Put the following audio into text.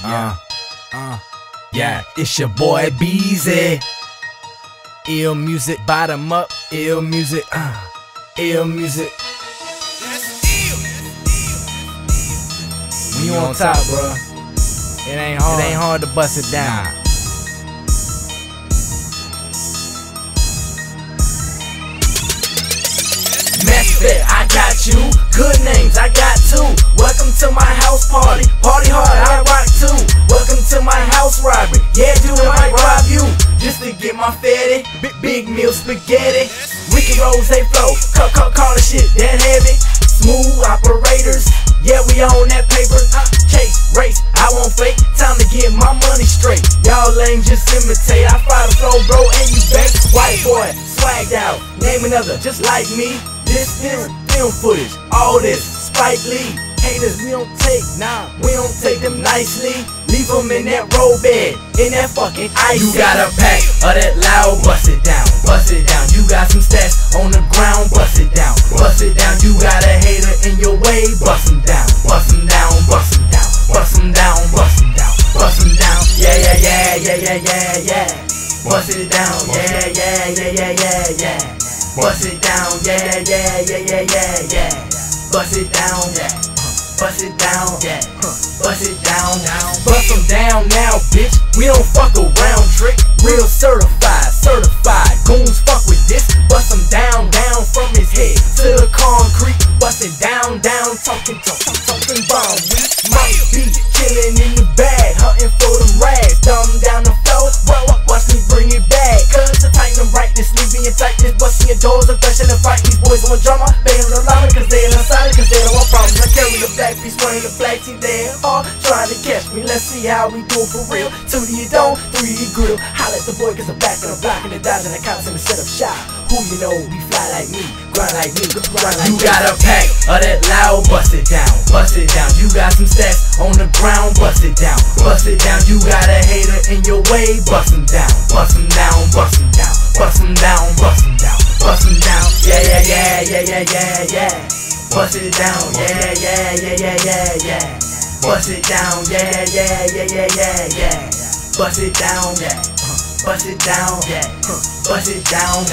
Yeah, it's your boy Beezy. Ill music, bottom up, ill music, ill music. When you on top, bro, it ain't hard to bust it down. Mesfit, I got you. Good names, I got two. Welcome to my house party. Party hard, I rock too. Welcome to my house robbery. Yeah, dude, I might rob you just to get my fatty. Big meal spaghetti. Ricky Rose, they flow. Call the shit that heavy. Smooth operators. Yeah, we on that paper. Chase, race, I won't fake. Time to get my money straight. Y'all lame, just imitate. I fly the flow, bro, and you bake. White boy, swagged out. Name another, just like me. This is film footage. All this, Spike Lee. Haters, we don't take, we don't take them nicely. Leave them in that roll bed, in that fucking ice. You got a pack of that loud, bust it down, bust it down. You got some stats on the ground, bust it down, bust it down. You got a hater in your way, bust them down, bust them down, bust them down, bust them down, bust them down, bust them down. Yeah, yeah, yeah, yeah, yeah, yeah, yeah. Bust it down, yeah, yeah, yeah, yeah, yeah, yeah. Bust it down, yeah, yeah, yeah, yeah, yeah, yeah. Bust it down, yeah. Bust it down, yeah. Bust it down, bust them down now, bitch. We don't fuck around, trick. Real certified, certified. Goons fuck with this. Bust them down from his head to the concrete. Bust it down, talking bomb. We might be chillin' in the bag, hunting for them rags. Dumb down the floor, watch me bring it back. Cause the tighten them right, this leaving your tightness, busting your doors, and thrashing and fighting. These boys on drama, they ain't allowing cause they ain't inside, cause they don't want problems. I carry the black piece, wearing the black tee, they hard trying to catch me. Let's see how we do it for real. 2 to your dome, 3 to your grill. Holla at the boy cause I'm back on the block and the dodging the cops in the setup shop. Who you know, we fly like me, grind like me, grind like me. You got a pack of that loud, bust it down, bust it down. You got some stats on the ground, bust it down, bust it down. You got a hater in your way, bust them down, bust them down, bust them down, bust them down, bust them down, bust them down. Yeah, yeah, yeah, yeah, yeah, yeah, yeah. Bust it down, yeah, yeah, yeah, yeah, yeah, yeah. Bust it down, yeah, yeah, yeah, yeah, yeah, yeah. Bust it down, yeah. Bust it down, yeah. Bust it down.